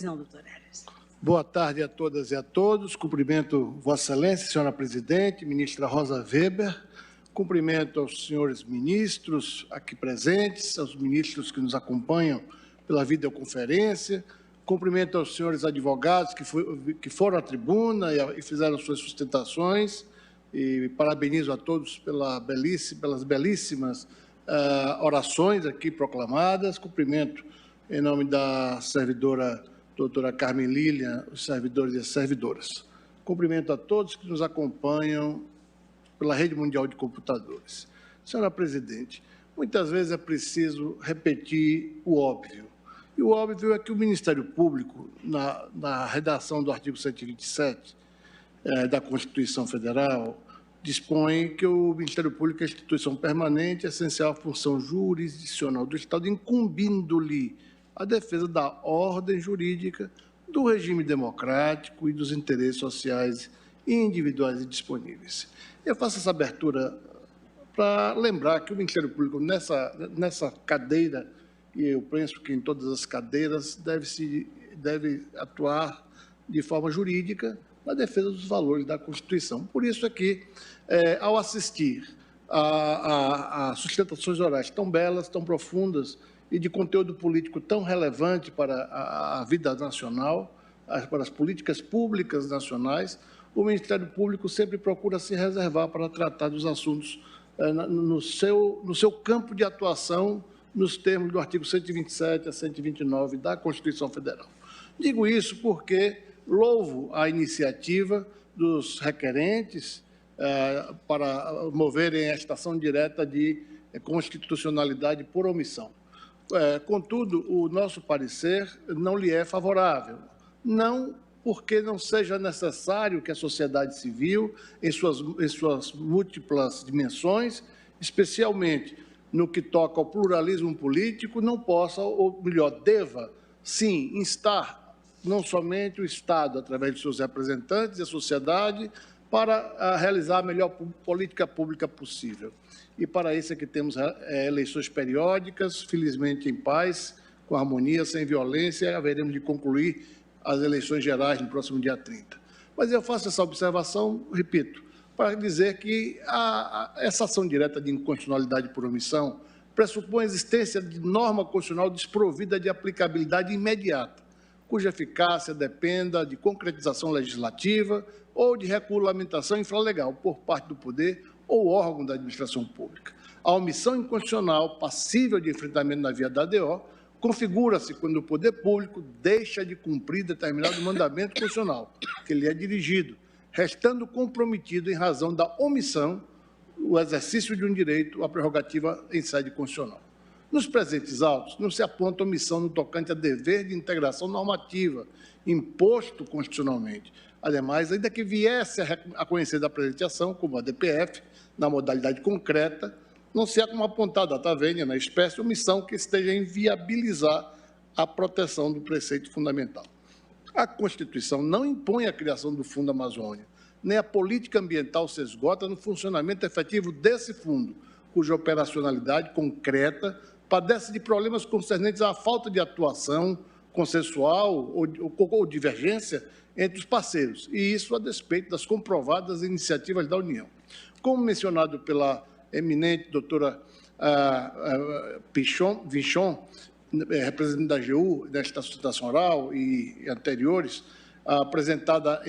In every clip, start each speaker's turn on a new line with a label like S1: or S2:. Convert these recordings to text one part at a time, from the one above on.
S1: Não, doutor Eras.
S2: Boa tarde a todas e a todos. Cumprimento Vossa Excelência, senhora presidente, ministra Rosa Weber. Cumprimento aos senhores ministros aqui presentes, aos ministros que nos acompanham pela videoconferência. Cumprimento aos senhores advogados que foram à tribuna e fizeram suas sustentações. E parabenizo a todos pelas belíssimas orações aqui proclamadas. Cumprimento em nome da servidora doutora Carmen Lilian, os servidores e as servidoras. Cumprimento a todos que nos acompanham pela Rede Mundial de Computadores. Senhora presidente, muitas vezes é preciso repetir o óbvio. E o óbvio é que o Ministério Público, na redação do artigo 127 da Constituição Federal, dispõe que o Ministério Público é a instituição permanente, essencial à função jurisdicional do Estado, incumbindo-lhe a defesa da ordem jurídica, do regime democrático e dos interesses sociais individuais e disponíveis. Eu faço essa abertura para lembrar que o Ministério Público, nessa cadeira, e eu penso que em todas as cadeiras, deve atuar de forma jurídica na defesa dos valores da Constituição. Por isso é que, ao assistir a sustentações orais tão belas, tão profundas, e de conteúdo político tão relevante para a vida nacional, para as políticas públicas nacionais, o Ministério Público sempre procura se reservar para tratar dos assuntos no seu campo de atuação, nos termos do artigo 127 a 129 da Constituição Federal. Digo isso porque louvo a iniciativa dos requerentes para moverem esta ação direta de constitucionalidade por omissão. Contudo, o nosso parecer não lhe é favorável, não porque não seja necessário que a sociedade civil, em suas múltiplas dimensões, especialmente no que toca ao pluralismo político, não possa, ou melhor, deva, sim, instar não somente o Estado, através de seus representantes e a sociedade, para realizar a melhor política pública possível. E para isso é que temos eleições periódicas, felizmente em paz, com harmonia, sem violência, haveremos de concluir as eleições gerais no próximo dia 30. Mas eu faço essa observação, repito, para dizer que essa ação direta de inconstitucionalidade por omissão pressupõe a existência de norma constitucional desprovida de aplicabilidade imediata, cuja eficácia dependa de concretização legislativa ou de regulamentação infralegal por parte do poder ou órgão da administração pública. A omissão inconstitucional, passível de enfrentamento na via da ADO, configura-se quando o poder público deixa de cumprir determinado mandamento constitucional que lhe é dirigido, restando comprometido em razão da omissão o exercício de um direito à prerrogativa em sede constitucional. Nos presentes autos, não se aponta omissão no tocante a dever de integração normativa imposto constitucionalmente. Ademais, ainda que viesse a conhecer da presente ação, como a DPF, na modalidade concreta, não se há como apontar data vênia na espécie omissão que esteja a inviabilizar a proteção do preceito fundamental. A Constituição não impõe a criação do Fundo Amazônia, nem a política ambiental se esgota no funcionamento efetivo desse fundo, cuja operacionalidade concreta padece de problemas concernentes à falta de atuação consensual ou divergência entre os parceiros, e isso a despeito das comprovadas iniciativas da União. Como mencionado pela eminente doutora Vichon, representante da AGU, nesta sustentação oral e anteriores, apresentada,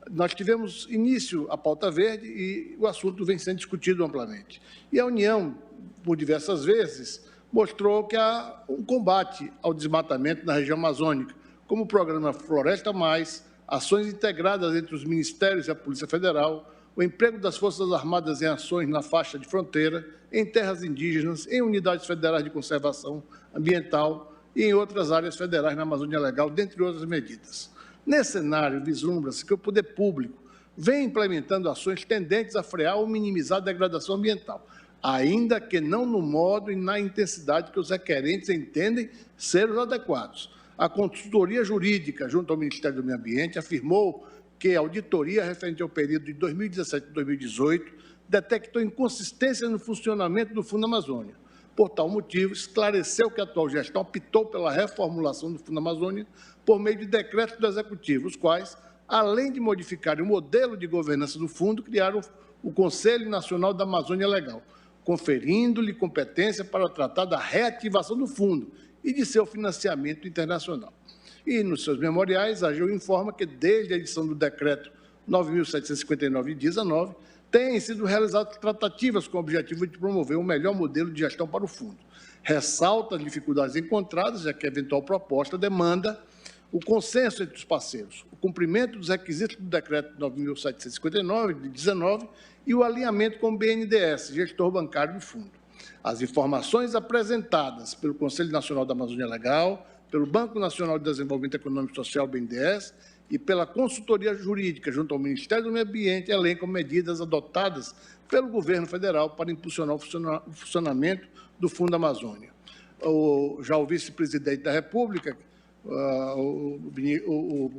S2: nós tivemos início à pauta verde e o assunto vem sendo discutido amplamente. E a União, por diversas vezes, mostrou que há um combate ao desmatamento na região amazônica, como o programa Floresta Mais, ações integradas entre os ministérios e a Polícia Federal, o emprego das Forças Armadas em ações na faixa de fronteira, em terras indígenas, em unidades federais de conservação ambiental e em outras áreas federais na Amazônia Legal, dentre outras medidas. Nesse cenário, vislumbra-se que o poder público vem implementando ações tendentes a frear ou minimizar a degradação ambiental, ainda que não no modo e na intensidade que os requerentes entendem ser os adequados. A consultoria jurídica, junto ao Ministério do Meio Ambiente, afirmou que a auditoria referente ao período de 2017 e 2018 detectou inconsistência no funcionamento do Fundo Amazônia, Por tal motivo, esclareceu que a atual gestão optou pela reformulação do Fundo Amazônia por meio de decretos do Executivo, os quais, além de modificar o modelo de governança do fundo, criaram o Conselho Nacional da Amazônia Legal, conferindo-lhe competência para tratar da reativação do fundo e de seu financiamento internacional. E, nos seus memoriais, a AGU informa que, desde a edição do Decreto 9.759 de 19, têm sido realizadas tratativas com o objetivo de promover um melhor modelo de gestão para o fundo. Ressalta as dificuldades encontradas, já que a eventual proposta demanda o consenso entre os parceiros, o cumprimento dos requisitos do Decreto 9.759 de 19 e o alinhamento com o BNDES, gestor bancário do fundo. As informações apresentadas pelo Conselho Nacional da Amazônia Legal, pelo Banco Nacional de Desenvolvimento Econômico e Social, BNDES, e pela consultoria jurídica junto ao Ministério do Meio Ambiente, elencam medidas adotadas pelo governo federal para impulsionar o funcionamento do Fundo Amazônia. Já o vice-presidente da República, o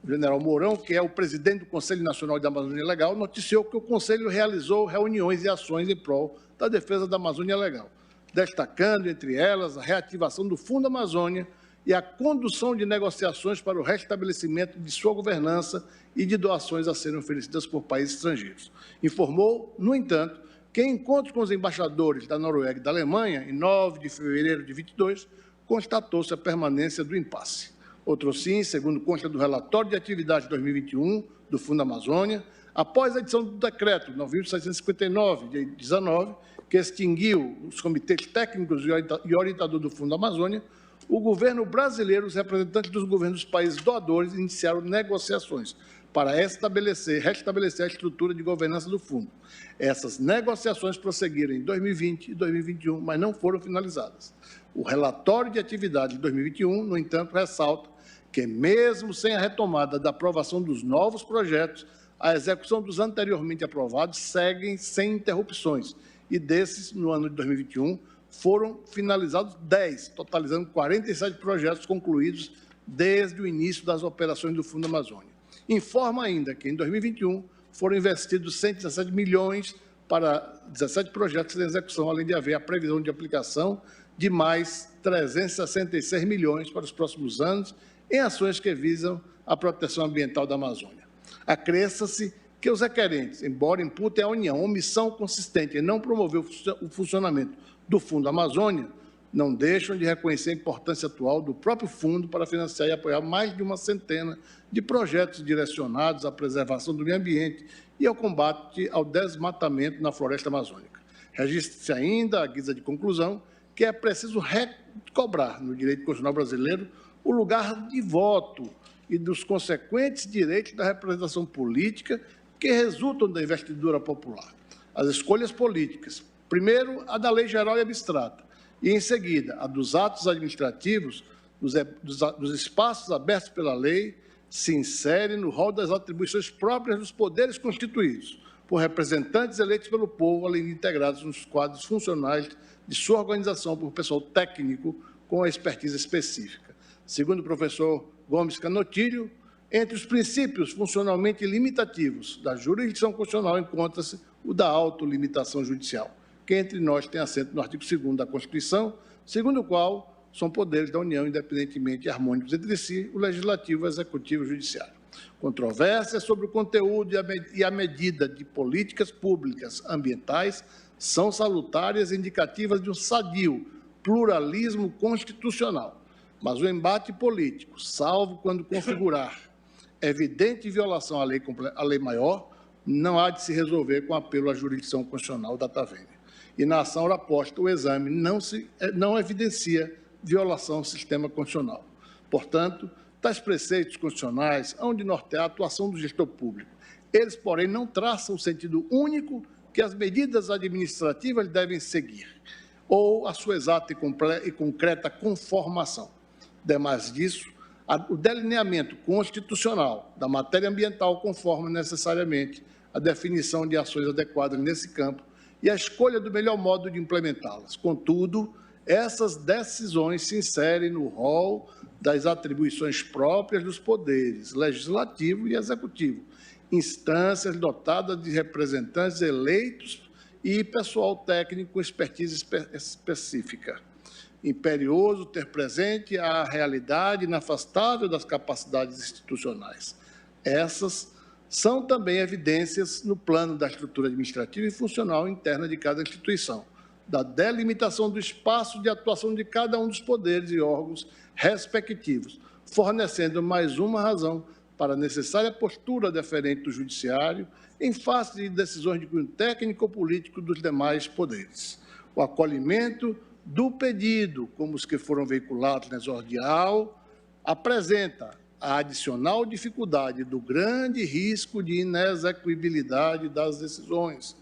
S2: general Mourão, que é o presidente do Conselho Nacional da Amazônia Legal, noticiou que o Conselho realizou reuniões e ações em prol da defesa da Amazônia Legal, destacando, entre elas, a reativação do Fundo Amazônia e a condução de negociações para o restabelecimento de sua governança e de doações a serem oferecidas por países estrangeiros. Informou, no entanto, que em encontros com os embaixadores da Noruega e da Alemanha, em 9 de fevereiro de 22, constatou-se a permanência do impasse. Outro sim, segundo consta do relatório de atividade de 2021 do Fundo Amazônia, após a edição do Decreto 9.759 de 19, que extinguiu os comitês técnicos e orientador do Fundo Amazônia, o governo brasileiro e os representantes dos governos dos países doadores iniciaram negociações para restabelecer a estrutura de governança do fundo. Essas negociações prosseguiram em 2020 e 2021, mas não foram finalizadas. O relatório de atividade de 2021, no entanto, ressalta que, mesmo sem a retomada da aprovação dos novos projetos, a execução dos anteriormente aprovados segue sem interrupções, e desses, no ano de 2021, foram finalizados 10, totalizando 47 projetos concluídos desde o início das operações do Fundo Amazônia. Informa ainda que, em 2021, foram investidos 117 milhões para 17 projetos em execução, além de haver a previsão de aplicação de mais 366 milhões para os próximos anos em ações que visam a proteção ambiental da Amazônia. Acresça-se que os requerentes, embora imputem à União omissão consistente em não promover o funcionamento do Fundo Amazônia, não deixam de reconhecer a importância atual do próprio fundo para financiar e apoiar mais de uma centena de projetos direcionados à preservação do meio ambiente e ao combate ao desmatamento na floresta amazônica. Registre-se ainda, à guisa de conclusão, que é preciso recobrar no direito constitucional brasileiro o lugar de voto e dos consequentes direitos da representação política que resultam da investidura popular. As escolhas políticas, primeiro, a da lei geral e abstrata, e, em seguida, a dos atos administrativos, dos espaços abertos pela lei, se insere no rol das atribuições próprias dos poderes constituídos, por representantes eleitos pelo povo, além de integrados nos quadros funcionais de sua organização por pessoal técnico com expertise específica. Segundo o professor Gomes Canotilho, entre os princípios funcionalmente limitativos da jurisdição constitucional encontra-se o da autolimitação judicial, que entre nós tem assento no artigo 2º da Constituição, segundo o qual são poderes da União independentemente e harmônicos entre si, o Legislativo, o Executivo e o Judiciário. Controvérsias sobre o conteúdo e a medida de políticas públicas ambientais são salutares e indicativas de um sadio pluralismo constitucional, mas o embate político, salvo quando configurar evidente violação à lei maior, não há de se resolver com apelo à jurisdição constitucional da Tavênia. E na ação ora posta, o exame não evidencia violação ao sistema constitucional. Portanto, tais preceitos constitucionais hão de nortear a atuação do gestor público. Eles, porém, não traçam o sentido único que as medidas administrativas devem seguir, ou a sua exata e concreta conformação. Demais disso, o delineamento constitucional da matéria ambiental conforma necessariamente a definição de ações adequadas nesse campo e a escolha do melhor modo de implementá-las. Contudo, essas decisões se inserem no rol das atribuições próprias dos poderes legislativo e executivo, instâncias dotadas de representantes eleitos e pessoal técnico com expertise específica. Imperioso ter presente a realidade inafastável das capacidades institucionais. Essas são também evidências no plano da estrutura administrativa e funcional interna de cada instituição, da delimitação do espaço de atuação de cada um dos poderes e órgãos respectivos, fornecendo mais uma razão para a necessária postura deferente do Judiciário em face de decisões de cunho técnico ou político dos demais poderes. O acolhimento do pedido, como os que foram veiculados na exordial, apresenta a adicional dificuldade do grande risco de inexequibilidade das decisões,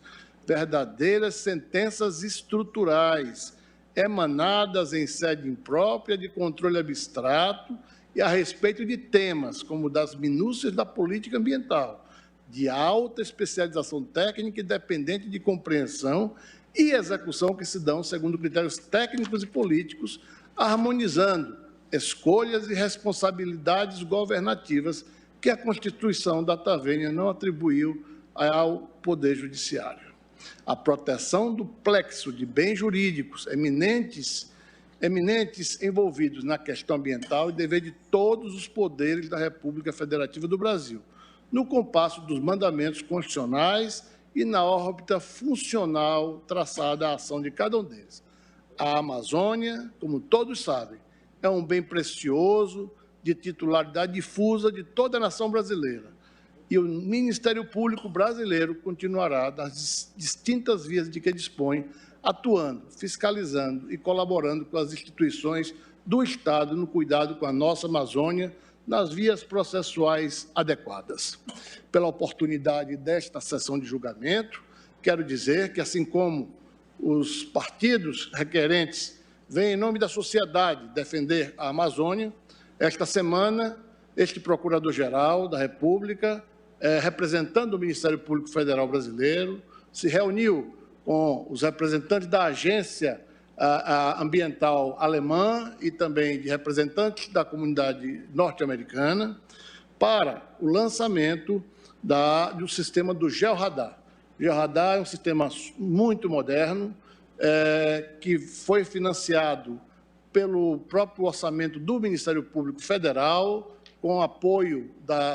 S2: verdadeiras sentenças estruturais, emanadas em sede imprópria de controle abstrato e a respeito de temas como das minúcias da política ambiental, de alta especialização técnica e dependente de compreensão e execução que se dão segundo critérios técnicos e políticos, harmonizando escolhas e responsabilidades governativas que a Constituição data vênia não atribuiu ao Poder Judiciário. A proteção do plexo de bens jurídicos eminentes envolvidos na questão ambiental é dever de todos os poderes da República Federativa do Brasil, no compasso dos mandamentos constitucionais e na órbita funcional traçada à ação de cada um deles. A Amazônia, como todos sabem, é um bem precioso de titularidade difusa de toda a nação brasileira. E o Ministério Público brasileiro continuará, das distintas vias de que dispõe, atuando, fiscalizando e colaborando com as instituições do Estado no cuidado com a nossa Amazônia, nas vias processuais adequadas. Pela oportunidade desta sessão de julgamento, quero dizer que, assim como os partidos requerentes vêm em nome da sociedade defender a Amazônia, esta semana, este Procurador-Geral da República, representando o Ministério Público Federal Brasileiro, se reuniu com os representantes da Agência Ambiental Alemã e também de representantes da comunidade norte-americana para o lançamento do sistema do Georradar. O Georradar é um sistema muito moderno, que foi financiado pelo próprio orçamento do Ministério Público Federal, com apoio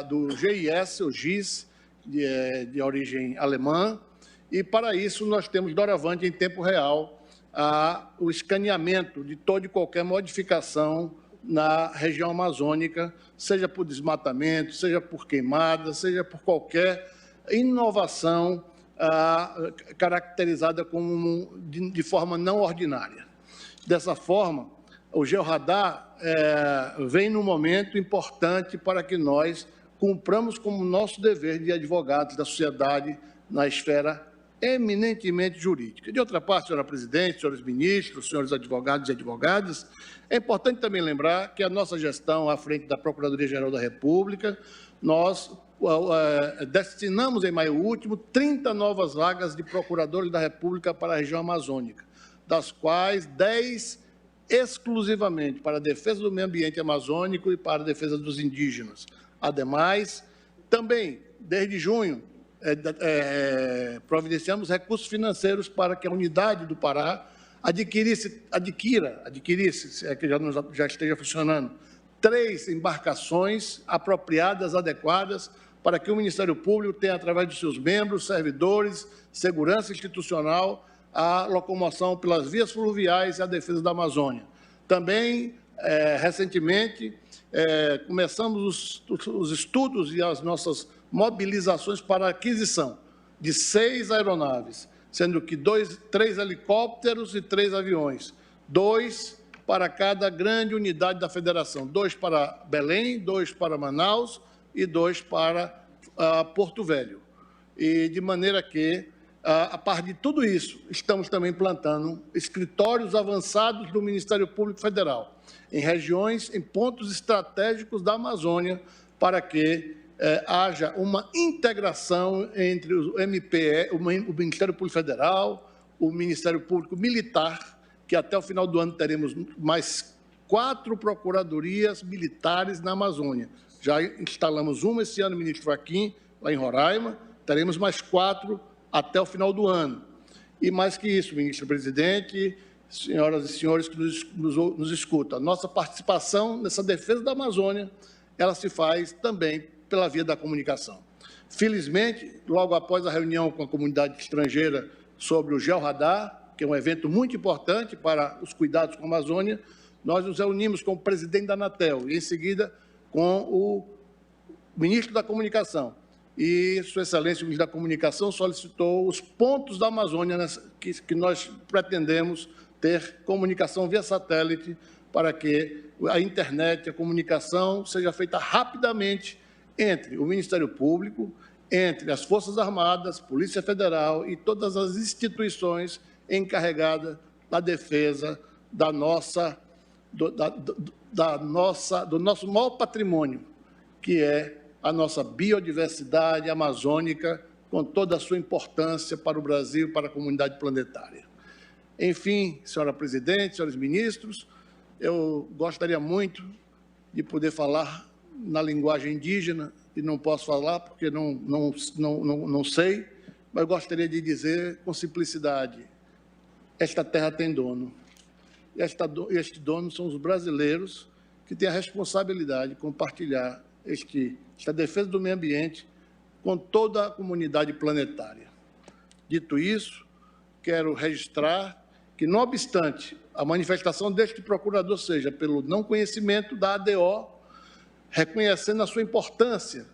S2: do GIS, o GIS, de origem alemã, e para isso nós temos doravante em tempo real o escaneamento de toda e qualquer modificação na região amazônica, seja por desmatamento, seja por queimada, seja por qualquer inovação caracterizada como de forma não ordinária. Dessa forma, o Georradar vem num momento importante para que nós cumpramos como nosso dever de advogados da sociedade na esfera eminentemente jurídica. De outra parte, senhora presidente, senhores ministros, senhores advogados e advogadas, é importante também lembrar que a nossa gestão à frente da Procuradoria-Geral da República, nós destinamos em maio último 30 novas vagas de procuradores da República para a região amazônica, das quais 10 exclusivamente para a defesa do meio ambiente amazônico e para a defesa dos indígenas. Ademais, também, desde junho, providenciamos recursos financeiros para que a unidade do Pará adquirisse, que já esteja funcionando, 3 embarcações apropriadas, adequadas, para que o Ministério Público tenha, através de seus membros, servidores, segurança institucional, a locomoção pelas vias fluviais e a defesa da Amazônia. Também, recentemente, começamos os estudos e as nossas mobilizações para a aquisição de 6 aeronaves, sendo que 3 helicópteros e 3 aviões, 2 para cada grande unidade da federação, 2 para Belém, 2 para Manaus e 2 para Porto Velho. E de maneira que, a par de tudo isso, estamos também implantando escritórios avançados do Ministério Público Federal, em regiões, em pontos estratégicos da Amazônia, para que haja uma integração entre o MPE, o Ministério Público Federal, o Ministério Público Militar, que até o final do ano teremos mais 4 procuradorias militares na Amazônia. Já instalamos uma esse ano, ministro Fachin, lá em Roraima, teremos mais 4 até o final do ano. E mais que isso, ministro-presidente, senhoras e senhores que nos escutam, a nossa participação nessa defesa da Amazônia, ela se faz também pela via da comunicação. Felizmente, logo após a reunião com a comunidade estrangeira sobre o Georradar, que é um evento muito importante para os cuidados com a Amazônia, nós nos reunimos com o presidente da Anatel e, em seguida, com o ministro da Comunicação. E Sua Excelência, o ministro da Comunicação, solicitou os pontos da Amazônia que nós pretendemos ter comunicação via satélite para que a internet, a comunicação seja feita rapidamente entre o Ministério Público, entre as Forças Armadas, Polícia Federal e todas as instituições encarregadas da defesa do nosso maior patrimônio, que é a nossa biodiversidade amazônica, com toda a sua importância para o Brasil e para a comunidade planetária. Enfim, senhora presidente, senhores ministros, eu gostaria muito de poder falar na linguagem indígena, e não posso falar porque não sei, mas gostaria de dizer com simplicidade: esta terra tem dono. E este dono são os brasileiros, que têm a responsabilidade de compartilhar esta defesa do meio ambiente com toda a comunidade planetária. Dito isso, quero registrar que, não obstante a manifestação deste procurador seja pelo não conhecimento da ADO, reconhecendo a sua importância,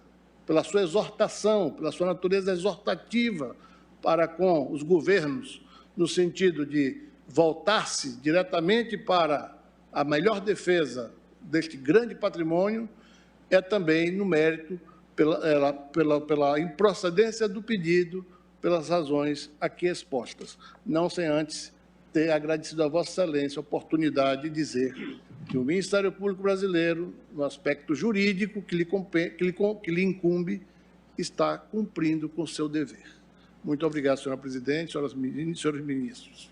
S2: pela sua exortação, pela sua natureza exortativa para com os governos, no sentido de voltar-se diretamente para a melhor defesa deste grande patrimônio, é também no mérito pela improcedência do pedido, pelas razões aqui expostas. Não sem antes ter agradecido a Vossa Excelência a oportunidade de dizer que o Ministério Público Brasileiro, no aspecto jurídico que lhe incumbe, está cumprindo com o seu dever. Muito obrigado, senhora presidente, senhoras e senhores ministros.